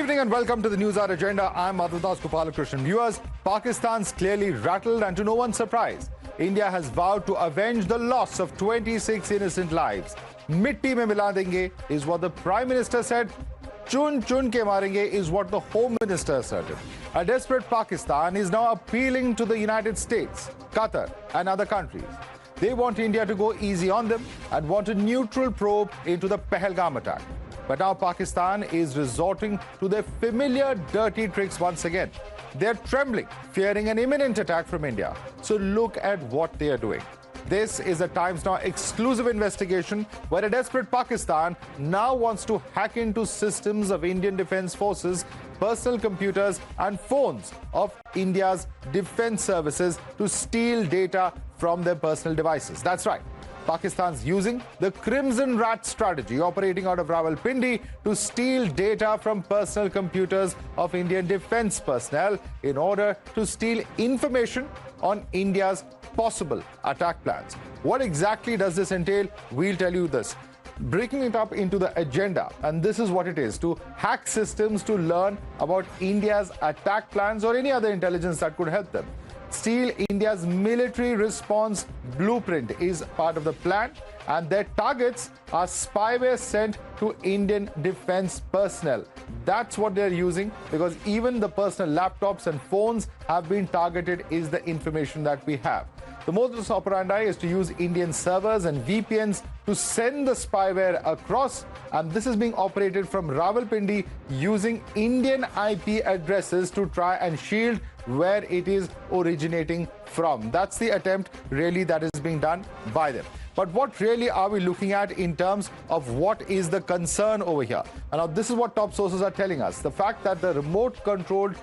evening and welcome to the Newshour Agenda. I'm Madhavdas GK. Viewers, Pakistan's clearly rattled, and to no one's surprise, India has vowed to avenge the loss of 26 innocent lives. Mitti mein mila denge is what the Prime Minister said. Chun chun ke marenge is what the Home Minister asserted. A desperate Pakistan is now appealing to the United States, Qatar and other countries. They want India to go easy on them and want a neutral probe into the Pahalgam attack. But now Pakistan is resorting to their familiar dirty tricks once again. They're trembling, fearing an imminent attack from India. So look at what they are doing. This is a Times Now exclusive investigation where a desperate Pakistan now wants to hack into systems of Indian Defence Forces, personal computers and phones of India's defence services to steal data from their personal devices. That's right. Pakistan's using the Crimson Rat strategy, operating out of Rawalpindi, to steal data from personal computers of Indian defence personnel in order to steal information on India's possible attack plans. What exactly does this entail? We'll tell you this. Breaking it up into the agenda, and this is what it is: to hack systems to learn about India's attack plans or any other intelligence that could help them. Steal India's military response blueprint is part of the plan, and their targets are spyware sent to Indian defence personnel. That's what they're using, because even the personal laptops and phones have been targeted, is the information that we have. The modus operandi is to use Indian servers and VPNs to send the spyware across, and this is being operated from Rawalpindi using Indian IP addresses to try and shield where it is originating from. That's the attempt really that is being done by them. But what really are we looking at in terms of what is the concern over here? And now this is what top sources are telling us. The fact that the remote-controlled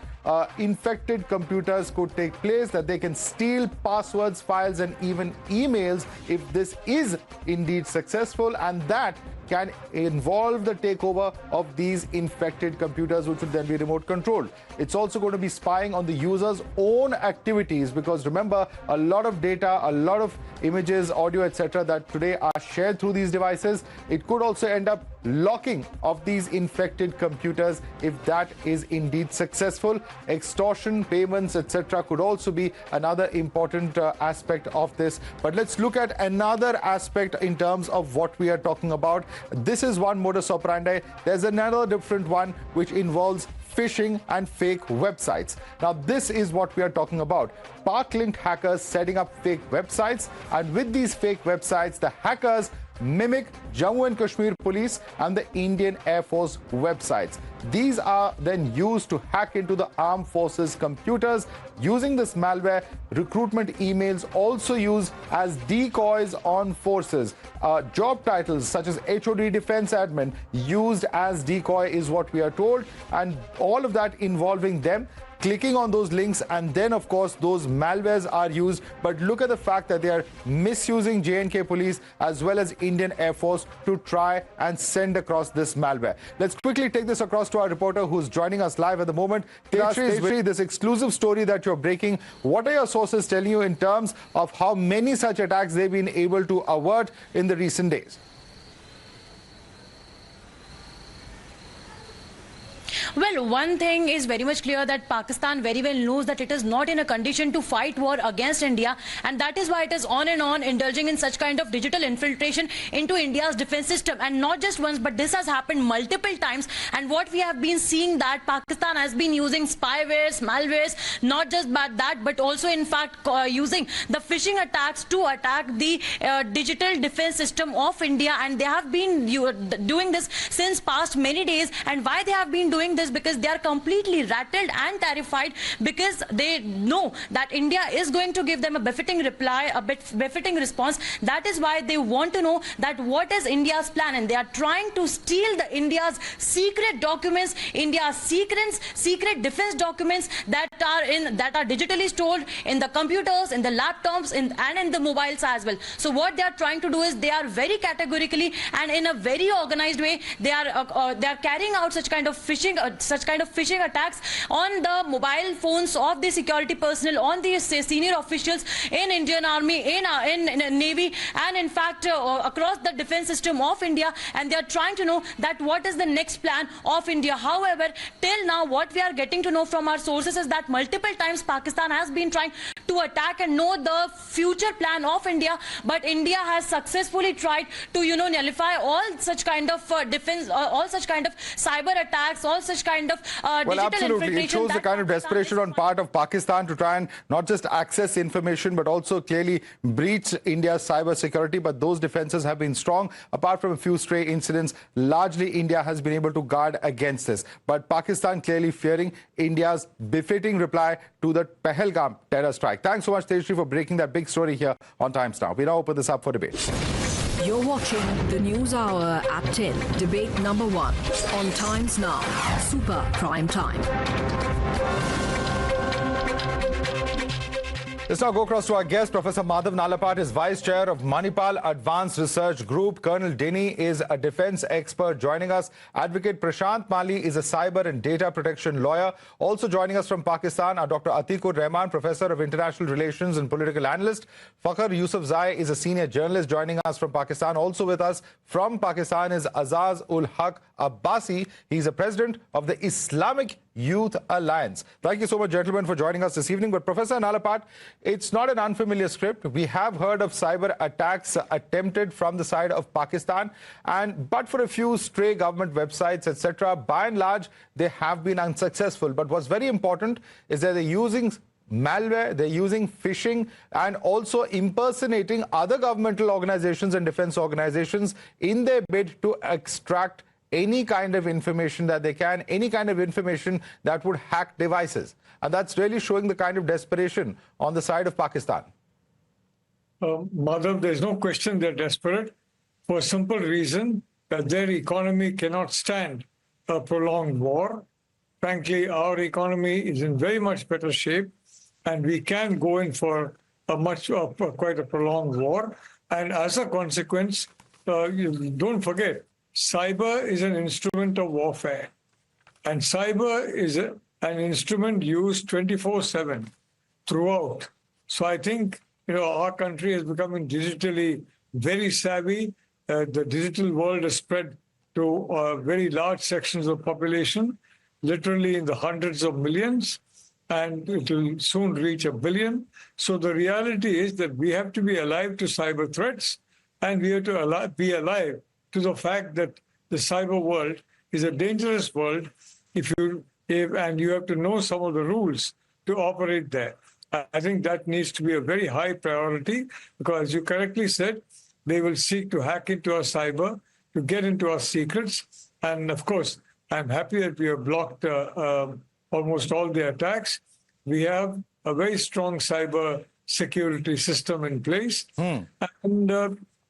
infected computers could take place, that they can steal passwords, files and even emails if this is indeed successful, and that can involve the takeover of these infected computers, which would then be remote controlled. It's also going to be spying on the user's own activities, because remember, a lot of data, a lot of images, audio, etc. that today are shared through these devices. It could also end up locking of these infected computers if that is indeed successful. Extortion, payments, etc. could also be another important aspect of this. But let's look at another aspect in terms of what we are talking about. This is one modus operandi. There's another different one which involves phishing and fake websites. Now this is what we are talking about. Park-linked hackers setting up fake websites, and with these fake websites, the hackers mimic Jammu and Kashmir Police and the Indian Air Force websites. These are then used to hack into the armed forces computers. Using this malware, recruitment emails also used as decoys on forces. Job titles such as HOD Defense Admin used as decoy is what we are told, and all of that involving them clicking on those links, and then of course those malwares are used. But look at the fact that they are misusing J&K Police as well as Indian Air Force to try and send across this malware. Let's quickly take this across to our reporter who's joining us live at the moment. Tejasvi, this exclusive story that you're breaking, what are your sources telling you in terms of how many such attacks they've been able to avert in the recent days? Well, one thing is very much clear, that Pakistan very well knows that it is not in a condition to fight war against India, and that is why it is on and on indulging in such kind of digital infiltration into India's defense system. And not just once, but this has happened multiple times. And what we have been seeing, that Pakistan has been using spywares, malwares, not just that, but also in fact using the phishing attacks to attack the digital defense system of India. And they have been doing this since past many days. And why they have been doing this? Because they are completely rattled and terrified, because they know that India is going to give them a befitting reply, a befitting response. That is why they want to know that what is India's plan, and they are trying to steal the India's secret documents, India's secret defense documents that are digitally stored in the computers, in the laptops, and in the mobiles as well. So what they are trying to do is, they are very categorically and in a very organized way, they are carrying out such kind of phishing such kind of phishing attacks on the mobile phones of the security personnel, on the senior officials in Indian Army, in Navy, and in fact across the defense system of India, and they are trying to know that what is the next plan of India. However, till now what we are getting to know from our sources is that multiple times Pakistan has been trying to attack and know the future plan of India, but India has successfully tried to nullify all such kind of defense, all such kind of cyber attacks, all such kind of well, digital absolutely. It infiltration. shows the kind of desperation on part of Pakistan to try and not just access information, but also clearly breach India's cyber security. But those defenses have been strong. Apart from a few stray incidents, largely India has been able to guard against this. But Pakistan clearly fearing India's befitting reply to the Pahalgam terror strike. Thanks so much, Tejashree, for breaking that big story here on Times Now. We now open this up for debate. You're watching the News Hour at 10, debate number 1 on Times Now, Super Prime Time. Let's now go across to our guest. Professor Madhav Nalapat is Vice Chair of Manipal Advanced Research Group. Colonel Denny is a defense expert joining us. Advocate Prashant Mali is a cyber and data protection lawyer. Also joining us from Pakistan are Dr. Atikur Rahman, Professor of International Relations and Political Analyst. Fakhr Yousafzai is a senior journalist joining us from Pakistan. Also with us from Pakistan is Azaz ul Haq Abbasi. He's a president of the Islamic Youth Alliance. Thank you so much, gentlemen, for joining us this evening. But Professor Nalapat, it's not an unfamiliar script. We have heard of cyber attacks attempted from the side of Pakistan, but for a few stray government websites, etc., by and large, they have been unsuccessful. But what's very important is that they're using malware, they're using phishing, and also impersonating other governmental organizations and defense organizations in their bid to extract any kind of information that they can, any kind of information that would hack devices. And that's really showing the kind of desperation on the side of Pakistan. Madhav, there's no question they're desperate for a simple reason that their economy cannot stand a prolonged war. Frankly, our economy is in very much better shape, and we can go in for quite a prolonged war. And as a consequence, don't forget, cyber is an instrument of warfare, and cyber is an instrument used 24/7 throughout. So I think our country is becoming digitally very savvy. The digital world has spread to very large sections of population, literally in the hundreds of millions, and it will soon reach 1 billion. So the reality is that we have to be alive to cyber threats, and we have to be alive to the fact that the cyber world is a dangerous world and you have to know some of the rules to operate there. I think that needs to be a very high priority because, as you correctly said, they will seek to hack into our cyber, to get into our secrets. And of course, I'm happy that we have blocked almost all the attacks. We have a very strong cyber security system in place.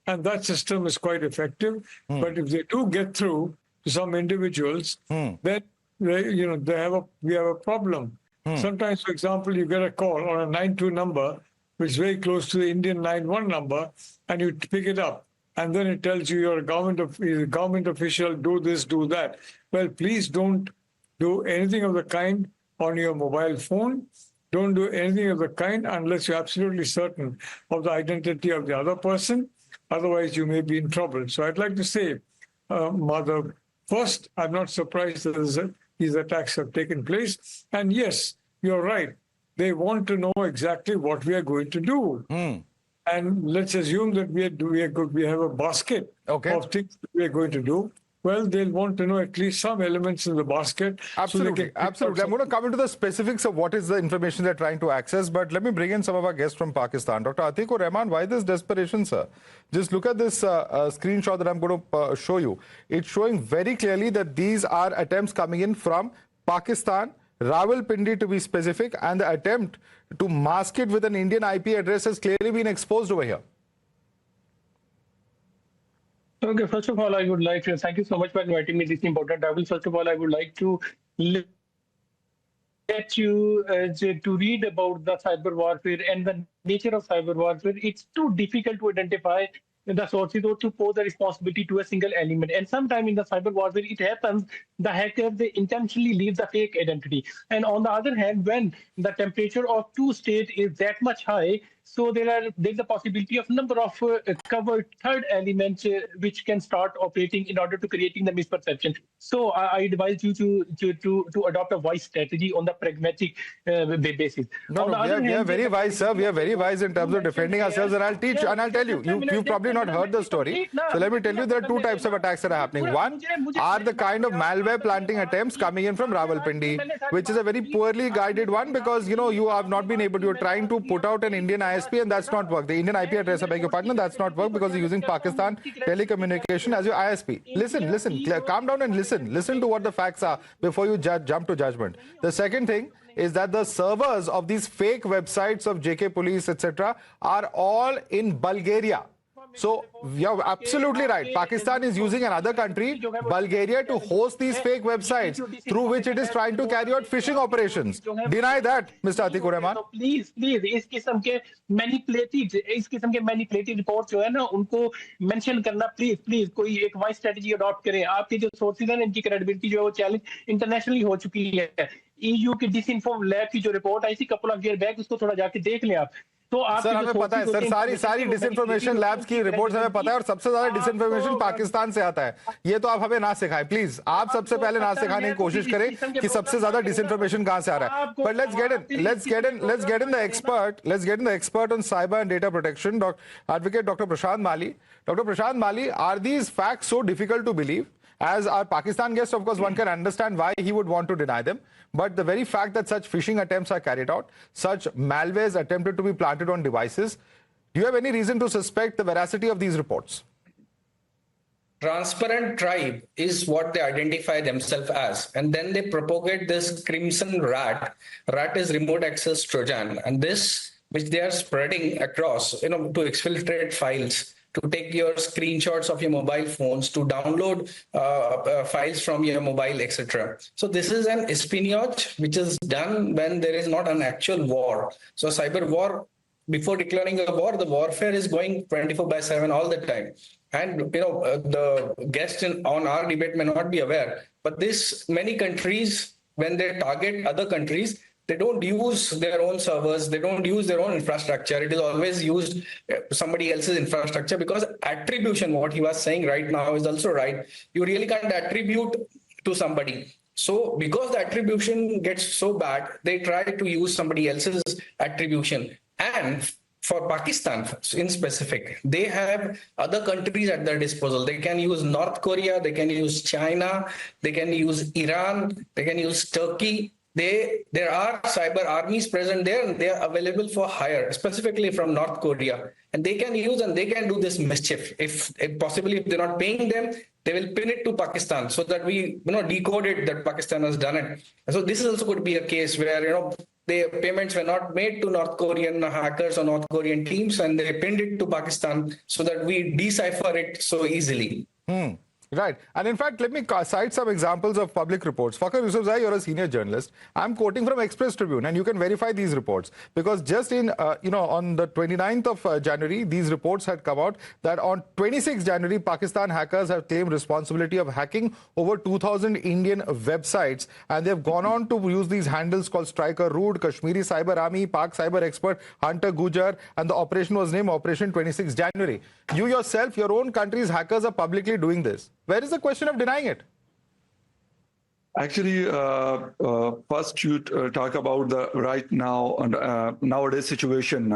And that system is quite effective. But if they do get through to some individuals, then we have a problem. Sometimes, for example, you get a call on a 92 number, which is very close to the Indian 91 number, and you pick it up. And then it tells you you're a government official, do this, do that. Well, please don't do anything of the kind on your mobile phone. Don't do anything of the kind unless you're absolutely certain of the identity of the other person. Otherwise, you may be in trouble. So I'd like to say, Madhav, first, I'm not surprised that these attacks have taken place. And yes, you're right. They want to know exactly what we are going to do. And let's assume that we have a basket of things that we are going to do. Well, they'll want to know at least some elements in the basket. Absolutely, absolutely. I'm going to come into the specifics of what is the information they're trying to access, but let me bring in some of our guests from Pakistan. Dr. Atikur Rahman, why this desperation, sir? Just look at this screenshot that I'm going to show you. It's showing very clearly that these are attempts coming in from Pakistan, Rawalpindi to be specific, and the attempt to mask it with an Indian IP address has clearly been exposed over here. Okay, first of all, I would like to thank you so much for inviting me. This is important. First of all, I would like to let you to read about the cyber warfare and the nature of cyber warfare. It's too difficult to identify the sources or to pose the responsibility to a single element. And sometime in the cyber warfare, it happens the hacker, they intentionally leave the fake identity. And on the other hand, when the temperature of two states is that much high, so there's a possibility of number of covered third elements which can start operating in order to creating the misperception. So I advise you to adopt a wise strategy on the pragmatic basis. No, we are very wise, sir. We are very wise in terms of defending ourselves, and I'll teach and I'll tell you. You've probably not heard the story. So let me tell you, there are two types of attacks that are happening. One are the kind of malware planting attempts coming in from Rawalpindi, which is a very poorly guided one because you have not been able to. You're trying to put out an Indian ISP and that's not worked. The Indian IP address, I beg your pardon, that's not worked because you're using Pakistan telecommunication as your ISP. Listen, calm down and listen. Listen to what the facts are before you jump to judgment. The second thing is that the servers of these fake websites of JK Police, etc., are all in Bulgaria. So you're absolutely right. Pakistan is using another country, Bulgaria, to host these fake websites through which it is trying to carry out phishing operations. Deny that, Mr. Atikur Rahman. So please, इस किस्म के manipulative report जो है ना उनको mention करना please कोई एक wise strategy adopt करें. आपके जो sources हैं इनकी credibility जो है वो challenge internationally हो चुकी है. EU की disinform lab की जो report आई थी couple of years back उसको थोड़ा जाके देख लें आप. सर हमें पता है सर सारी डिसइंफॉर्मेशन लैब्स की रिपोर्ट्स हमें पता है और सबसे ज्यादा डिसइंफॉर्मेशन पाकिस्तान से आता है. ये तो आप हमें ना सिखाएं प्लीज. आप सबसे पहले ना सिखाने की कोशिश करें कि सबसे ज्यादा डिसइंफॉर्मेशन कहां से आ रहा है. But let's get in the expert on cyber and data protection, advocate Dr. Prashant Mali. Dr. Prashant Mali, are these facts so difficult to believe? As our Pakistan guest, of course, one can understand why he would want to deny them. But the very fact that such phishing attempts are carried out, such malwares attempted to be planted on devices, do you have any reason to suspect the veracity of these reports? Transparent tribe is what they identify themselves as. And then they propagate this crimson rat. Rat is remote access Trojan. And this, which they are spreading across, to exfiltrate files, to take your screenshots of your mobile phones, to download files from your mobile, etc. So this is an espionage which is done when there is not an actual war. So cyber war, before declaring a war, the warfare is going 24/7 all the time. And the guests on our debate may not be aware, but many countries, when they target other countries, they don't use their own servers, they don't use their own infrastructure. It is always used somebody else's infrastructure because attribution, what he was saying right now is also right. You really can't attribute to somebody. So because the attribution gets so bad, they try to use somebody else's attribution. And for Pakistan in specific, they have other countries at their disposal. They can use North Korea, they can use China, they can use Iran, they can use Turkey. There are cyber armies present there and they are available for hire, specifically from North Korea. And they can use and they can do this mischief. If possibly if they're not paying them, they will pin it to Pakistan so that we decode it that Pakistan has done it. So this is also going to be a case where the payments were not made to North Korean hackers or North Korean teams and they pinned it to Pakistan so that we decipher it so easily. Right. And in fact, let me cite some examples of public reports. Fakhar Yusufzai, you're a senior journalist. I'm quoting from Express Tribune, and you can verify these reports. Because just on the 29th of January, these reports had come out that on 26th January, Pakistan hackers have claimed responsibility of hacking over 2,000 Indian websites. And they've gone on to use these handles called Striker Root, Kashmiri Cyber Army, Pak Cyber Expert, Hunter Gujar, and the operation was named Operation 26 January. You yourself, your own country's hackers are publicly doing this. Where is the question of denying it? Actually, first you talk about the right now and nowadays situation,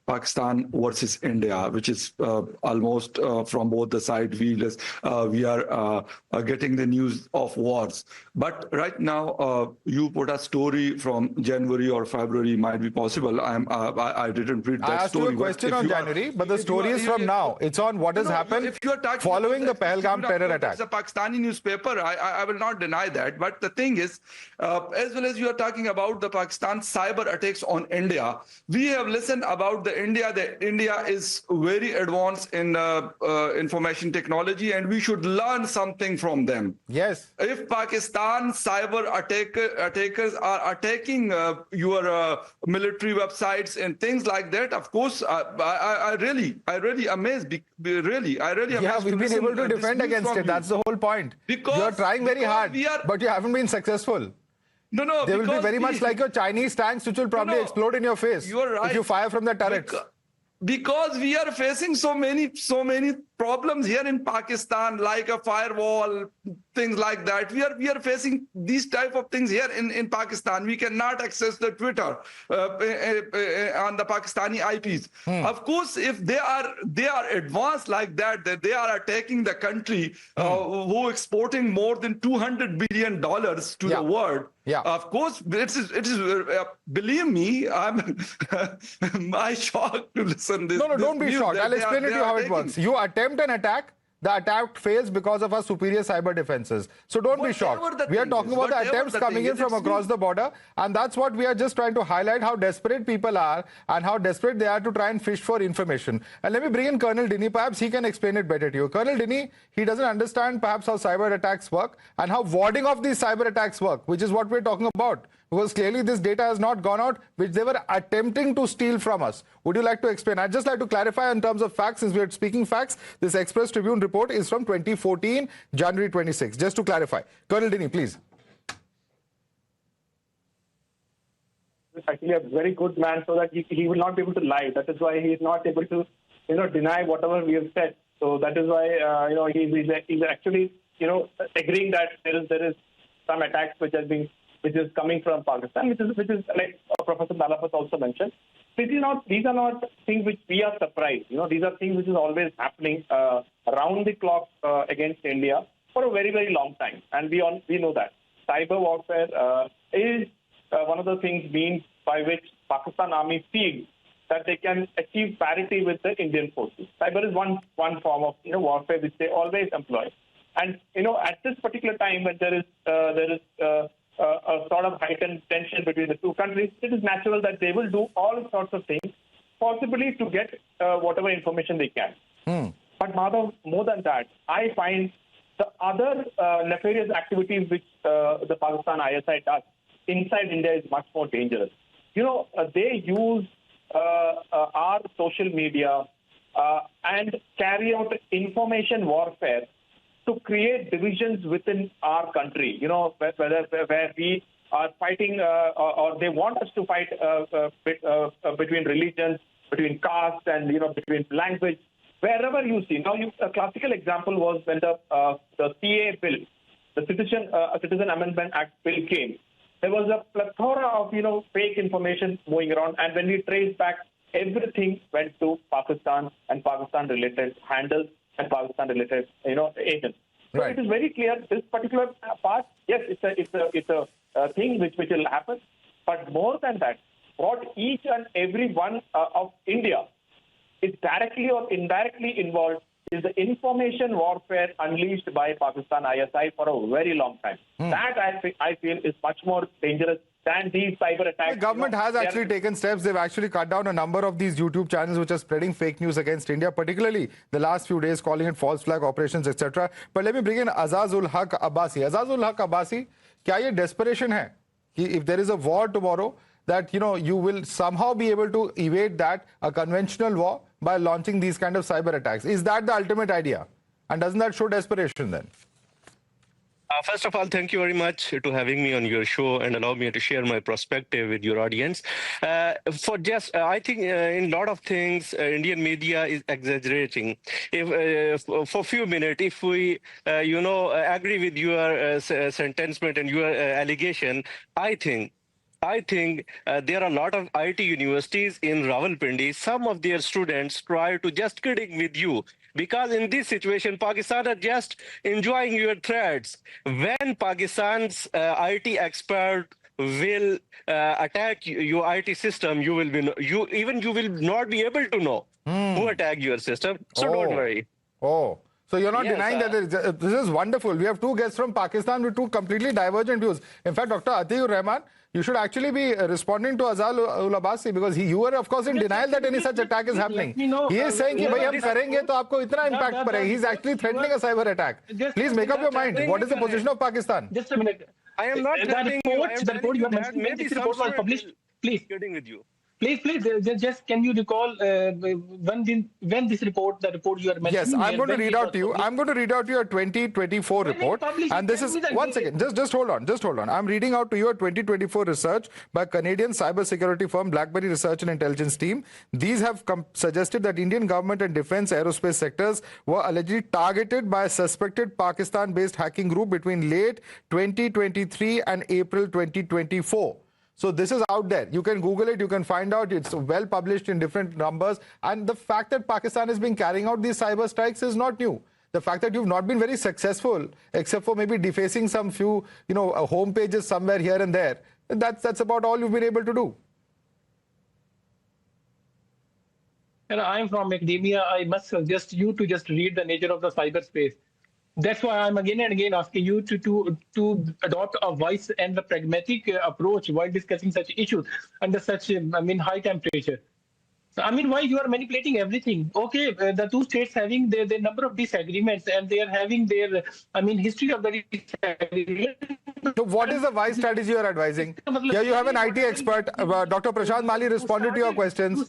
Pakistan versus India, which is almost from both the sides. We are getting the news of wars. But right now, you put a story from January or February might be possible. I didn't read that story. I asked you a question on January, but the story is from now. It's on what has happened following the Pahalgam terror attack. It's a Pakistani newspaper. I will not deny deny that. But the thing is, as well as you are talking about the Pakistan cyber attacks on India, we have listened about the India, that India is very advanced in information technology, and we should learn something from them. Yes. If Pakistan cyber attackers are attacking your military websites and things like that, of course, I really amazed. Really, I really yeah, amazed. we've been able to defend against it. That's the whole point. Because you're trying very hard, but you haven't been successful. No, they will be very much like your Chinese tanks, which will probably explode in your face right. if you fire from the turrets. Because we are facing so many problems here in Pakistan, like a firewall, things like that. We are facing these type of things here in Pakistan. We cannot access the Twitter on the Pakistani IPs. Of course, if they are advanced like that they are attacking the country who exporting more than $200 billion to the world. Yeah. Of course, it is. Believe me, I'm shocked to listen this. No, don't be shocked. I'll explain it to you how it works. You attempt an attack. The attack fails because of our superior cyber defenses. So don't be shocked. We are talking about the attempts coming in from across the border, and that's what we are just trying to highlight, how desperate people are and how desperate they are to try and fish for information. And let me bring in Colonel Dini. Perhaps he can explain it better to you. Colonel Dini, he doesn't understand perhaps how cyber attacks work and how warding off these cyber attacks work, which is what we're talking about. Because clearly this data has not gone out, which they were attempting to steal from us. Would you like to explain? I'd just like to clarify in terms of facts, since we're speaking facts, this Express Tribune report is from 2014, January 26. Just to clarify. Colonel Dini, please. He's actually a very good man, so that he will not be able to lie. That is why he is not able to, deny whatever we have said. So that is why, he's actually, agreeing that there is some attacks which is coming from Pakistan, which is like Professor Dalapat also mentioned. These are not things which we are surprised. These are things which is always happening around the clock against India for a very, very long time, and we know that cyber warfare is one of the means by which Pakistan Army feels that they can achieve parity with the Indian forces. Cyber is one form of warfare which they always employ, and at this particular time when there is a sort of heightened tension between the two countries, it is natural that they will do all sorts of things, possibly to get whatever information they can. But Madhav, more than that, I find the other nefarious activities which the Pakistan ISI does inside India is much more dangerous. They use our social media and carry out information warfare to create divisions within our country, where we are fighting or they want us to fight between religions, between castes and, between language, wherever you see. Now, a classical example was when the CA bill, the Citizen Amendment Act bill came. There was a plethora of, fake information moving around. And when we trace back, everything went to Pakistan and Pakistan-related handles and Pakistan-related, agents. So It is very clear this particular part. Yes, it's a thing which will happen. But more than that, what each and every one of India is directly or indirectly involved is the information warfare unleashed by Pakistan ISI for a very long time. That I feel is much more dangerous than these cyber attacks. The government has actually taken steps. They've actually cut down a number of these YouTube channels which are spreading fake news against India, particularly the last few days, calling it false flag operations, etc. But let me bring in Azazul Haq Abbasi. Azazul Haq Abbasi, kya ye desperation hai? If there is a war tomorrow, that you will somehow be able to evade that, a conventional war, by launching these kind of cyber attacks. Is that the ultimate idea? And doesn't that show desperation then? First of all, thank you very much to having me on your show and allow me to share my perspective with your audience. I think in a lot of things, Indian media is exaggerating. If for a few minutes, if we, agree with your sentencement and your allegation, I think there are a lot of IT universities in Rawalpindi. Some of their students try to just kidding with you, because in this situation, Pakistan are just enjoying your threats. When Pakistan's IT expert will attack your IT system, you will not be able to know who attacked your system. So don't worry. So you're not Yes, denying that this is wonderful. We have two guests from Pakistan with two completely divergent views. In fact, Dr. Atiur Rahman, you should actually be responding to Azal ul Abbasi, because you were, of course, in denial that any such attack is happening. He is saying कि भाई हम करेंगे तो आपको इतना impact पड़ेगा. He's actually threatening a cyber attack. Please make up your mind. What is the position of Pakistan? Just a minute. I am not telling you. I am The report you are telling you that mentioning, maybe this report was published. Please. Getting with you. Please, just can you recall when this report, the report you are mentioning? Yes, I'm going to when read it out was to you. published? I'm going to read out to you a 2024 report. And this is, one second, just hold on, just hold on. I'm reading out to you a 2024 research by Canadian cybersecurity firm BlackBerry Research and Intelligence Team. These have suggested that Indian government and defense aerospace sectors were allegedly targeted by a suspected Pakistan-based hacking group between late 2023 and April 2024. So this is out there. You can Google it. You can find out. It's well published in different numbers. And the fact that Pakistan has been carrying out these cyber strikes is not new. The fact that you've not been very successful, except for maybe defacing some few, home pages somewhere here and there, that's about all you've been able to do. And I'm from academia. I must suggest you to just read the nature of the cyberspace. That's why I'm again and again asking you to adopt a wise and a pragmatic approach while discussing such issues under such, high temperature. So, why you are manipulating everything? Okay, the two states having their number of disagreements, and they are having their, history of the disagreement. So what is the wise strategy you are advising? Here you have an IT expert. Dr. Prashant Mali responded to your questions.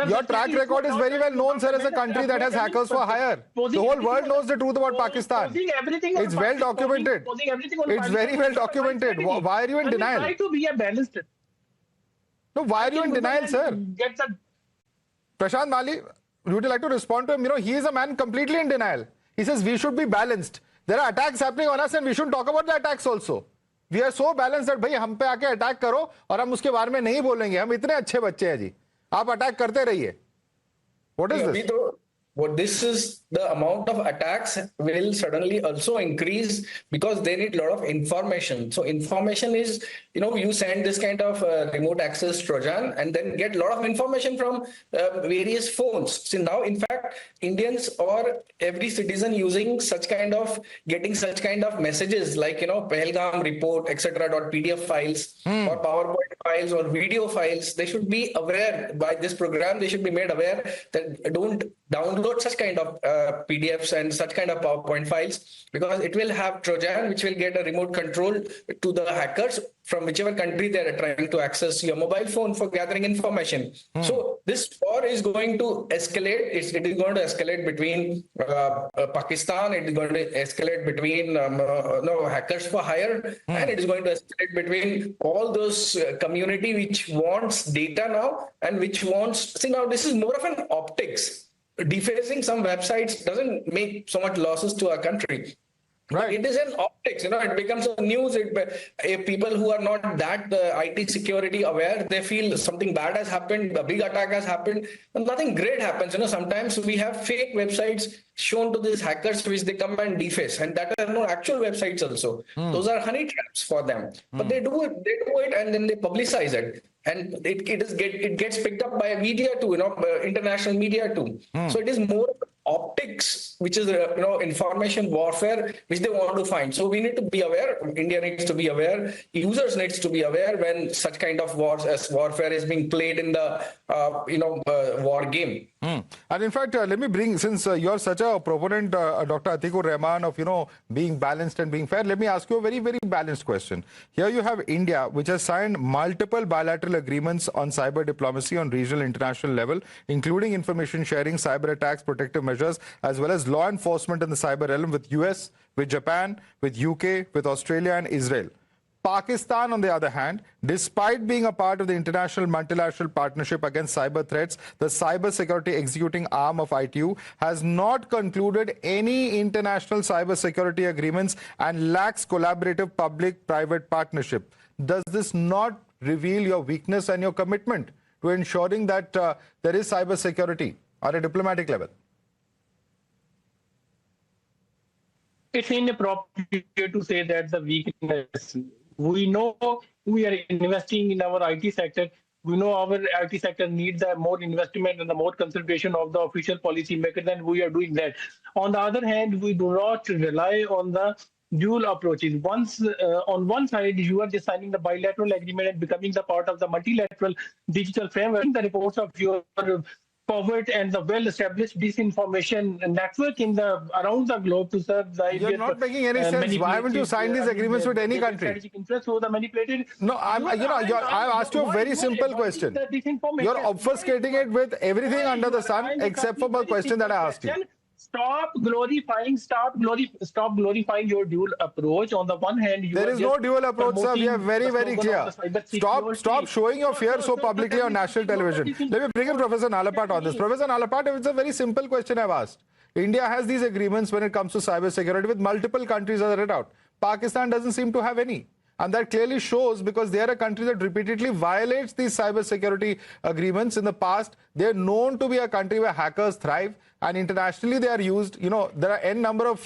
Your track record is very well known, sir, as a country that has hackers for hire. The whole world knows the truth about Pakistan. It's well documented. It's very well documented. Why are you in denial? Try to be a balanced. No, why are you in denial, sir? Prashant Mali, would you like to respond to him? He is a man completely in denial. He says we should be balanced. There are attacks happening on us and we shouldn't talk about the attacks also. We are so balanced that भाई हम पे आके attack करो और हम उसके बारे में नहीं बोलेंगे. हम इतने अच्छे बच्चे हैं जी. आप अटैक करते रहिए. What is this? What this is, the amount of attacks will suddenly also increase because they need a lot of information. So information is, you send this kind of remote access Trojan and then get a lot of information from various phones. So now, in fact, Indians or every citizen using getting such kind of messages like, Pahalgam report, etc.pdf files or PowerPoint files or video files, they should be aware by this program, they should be made aware that don't download such kind of PDFs and such kind of PowerPoint files, because it will have Trojan, which will get a remote control to the hackers from whichever country they are trying to access your mobile phone for gathering information. So this war is going to escalate. It is going to escalate between Pakistan. It is going to escalate between hackers for hire, and it is going to escalate between all those community which wants data now and which wants. See, now this is more of an optics. Defacing some websites doesn't make so much losses to our country. Right. It is an optics, it becomes a news. People who are not that IT security aware, they feel something bad has happened, a big attack has happened, and nothing great happens. Sometimes we have fake websites shown to these hackers which they come and deface, and that are no actual websites also. Those are honey traps for them. But they do it and then they publicize it. And it gets picked up by media too, international media too. So it is more optics, which is information warfare, which they want to find. So we need to be aware. India needs to be aware. Users needs to be aware when such kind of warfare is being played in the war game. And in fact, let me bring, since you're such a proponent, Dr. Atikur Rahman, of being balanced and being fair, let me ask you a very, very balanced question. Here you have India, which has signed multiple bilateral agreements on cyber diplomacy on regional international level, including information sharing, cyber attacks, protective measures, as well as law enforcement in the cyber realm with US, with Japan, with UK, with Australia and Israel. Pakistan, on the other hand, despite being a part of the international multilateral partnership against cyber threats, the cyber security executing arm of ITU has not concluded any international cyber security agreements and lacks collaborative public-private partnership. Does this not reveal your weakness and your commitment to ensuring that there is cyber security at a diplomatic level? It's inappropriate to say that the weakness. We know we are investing in our IT sector. We know our IT sector needs the more investment and the more concentration of the official policy maker, then we are doing that. On the other hand, we do not rely on the dual approaches. Once on one side, you are just signing the bilateral agreement and becoming the part of the multilateral digital framework. The reports of your covert and the well-established disinformation network around the globe to serve the You're not making any sense. Why haven't you signed these agreements with any country? Strategic interest, so the manipulated. No, I've asked you a very simple question. You're obfuscating it with everything under the sun except for the question that I asked you. Stop glorifying your dual approach. On the one hand, there is no dual approach, sir. We are very, very clear. Stop showing your fear so publicly on national television. Let me bring in Professor Nalapat on this. Professor Nalapat, it's a very simple question I've asked. India has these agreements when it comes to cyber security with multiple countries as read out. Pakistan doesn't seem to have any. And that clearly shows because they are a country that repeatedly violates these cyber security agreements. In the past, they're known to be a country where hackers thrive. And internationally, they are used. You know, there are n number of,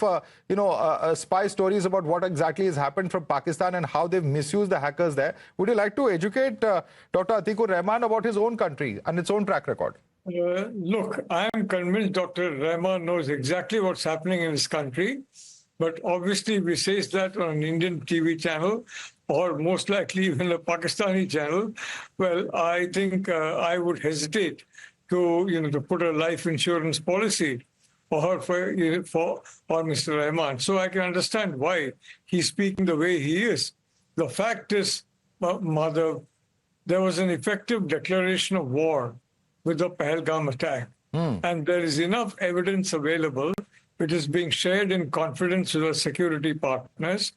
spy stories about what exactly has happened from Pakistan and how they've misused the hackers there. Would you like to educate Dr. Atikur Rahman about his own country and its own track record? Look, I am convinced Dr. Rahman knows exactly what's happening in his country. But obviously, if he says that on an Indian TV channel, or most likely even a Pakistani channel, well, I think I would hesitate to put a life insurance policy for Mr. Rahman. So I can understand why he's speaking the way he is. The fact is, Madhav, there was an effective declaration of war with the Pahalgam attack. And there is enough evidence available which is being shared in confidence with our security partners.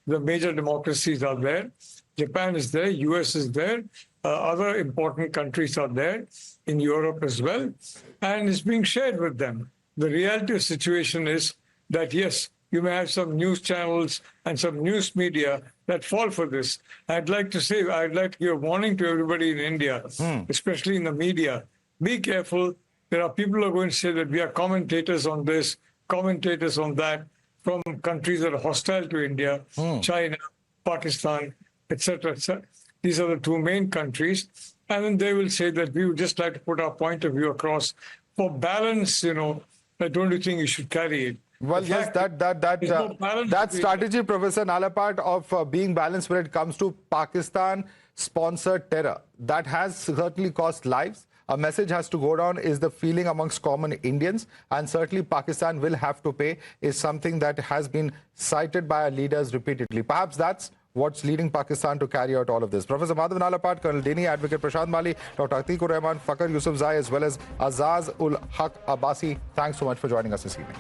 The major democracies are there. Japan is there. US is there. Other important countries are there in Europe as well. And it's being shared with them. The reality of the situation is that, yes, you may have some news channels and some news media that fall for this. I'd like to give a warning to everybody in India, especially in the media. Be careful. There are people who are going to say that we are commentators on this, commentators on that, from countries that are hostile to India, China, Pakistan, etc., etc. These are the two main countries. And then they will say that we would just like to put our point of view across. For balance, don't you think you should carry it? Well, yes, that strategy, Professor Nalapat, of being balanced when it comes to Pakistan-sponsored terror, that has certainly cost lives. A message has to go down is the feeling amongst common Indians, and certainly Pakistan will have to pay is something that has been cited by our leaders repeatedly. Perhaps that's what's leading Pakistan to carry out all of this. Professor Madhav Nalapat, Colonel Dini, Advocate Prashant Mali, Dr. Atikur Rahman, Fakhr Yusufzai, as well as Azaz ul Haq Abbasi, thanks so much for joining us this evening.